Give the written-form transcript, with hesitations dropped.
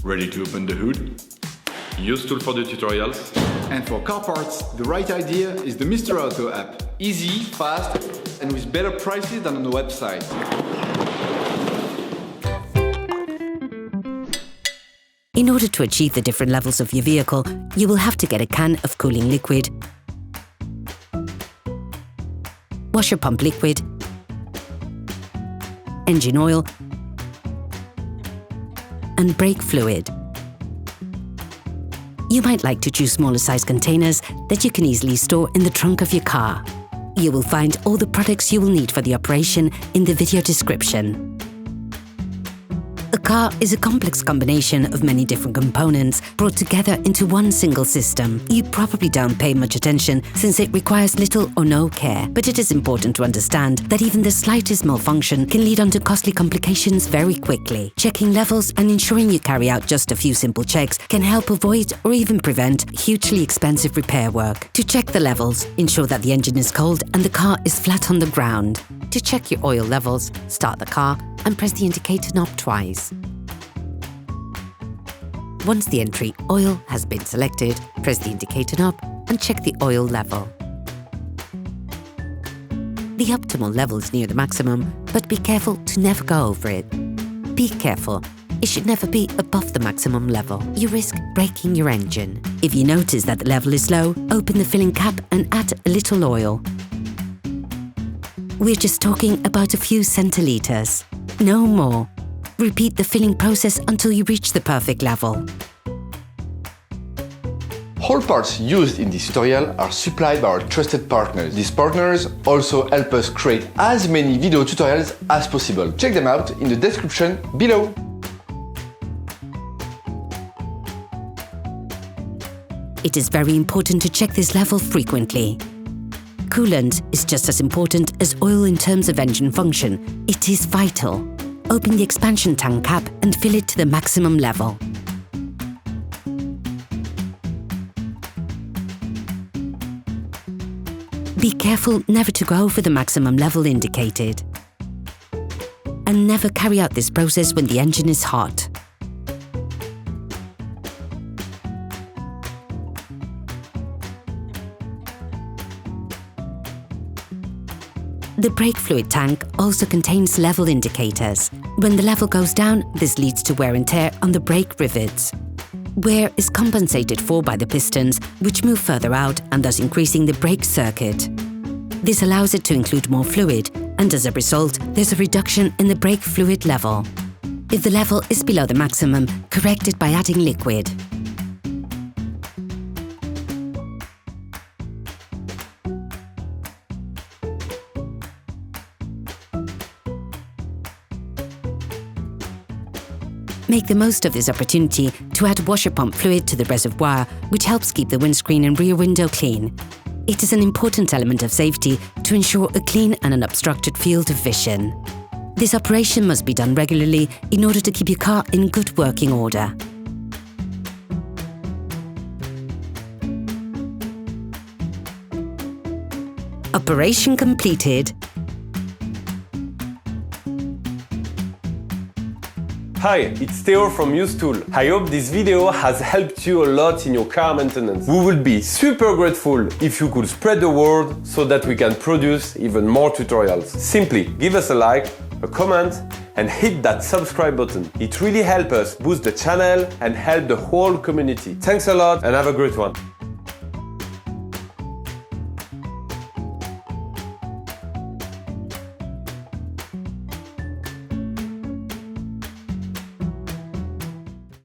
Ready to open the hood? UseTool for the tutorials. And for car parts, the right idea is the Mr. Auto app. Easy, fast, and with better prices than on the website. In order to achieve the different levels of your vehicle, you will have to get a can of cooling liquid, washer pump liquid, engine oil, and brake fluid. You might like to choose smaller size containers that you can easily store in the trunk of your car. You will find all the products you will need for the operation in the video description. A car is a complex combination of many different components brought together into one single system. You probably don't pay much attention since it requires little or no care, but it is important to understand that even the slightest malfunction can lead on to costly complications very quickly. Checking levels and ensuring you carry out just a few simple checks can help avoid or even prevent hugely expensive repair work. To check the levels, ensure that the engine is cold and the car is flat on the ground. To check your oil levels, start the car and press the indicator knob twice. Once the entry oil has been selected, press the indicator knob and check the oil level. The optimal level is near the maximum, but be careful to never go over it. Be careful, it should never be above the maximum level. You risk breaking your engine. If you notice that the level is low, open the filling cap and add a little oil. We're just talking about a few centiliters, no more. Repeat the filling process until you reach the perfect level. All parts used in this tutorial are supplied by our trusted partners. These partners also help us create as many video tutorials as possible. Check them out in the description below. It is very important to check this level frequently. Coolant is just as important as oil in terms of engine function. It is vital. Open the expansion tank cap and fill it to the maximum level. Be careful never to go over the maximum level indicated. And never carry out this process when the engine is hot. The brake fluid tank also contains level indicators. When the level goes down, this leads to wear and tear on the brake rivets. Wear is compensated for by the pistons, which move further out and thus increasing the brake circuit. This allows it to include more fluid, and as a result, there's a reduction in the brake fluid level. If the level is below the maximum, correct it by adding liquid. Make the most of this opportunity to add washer pump fluid to the reservoir, which helps keep the windscreen and rear window clean. It is an important element of safety to ensure a clean and unobstructed field of vision. This operation must be done regularly in order to keep your car in good working order. Operation completed. Hi, it's Theo from UseTool. I hope this video has helped you a lot in your car maintenance. We will be super grateful if you could spread the word so that we can produce even more tutorials. Simply give us a like, a comment, and hit that subscribe button. It really helps us boost the channel and help the whole community. Thanks a lot and have a great one.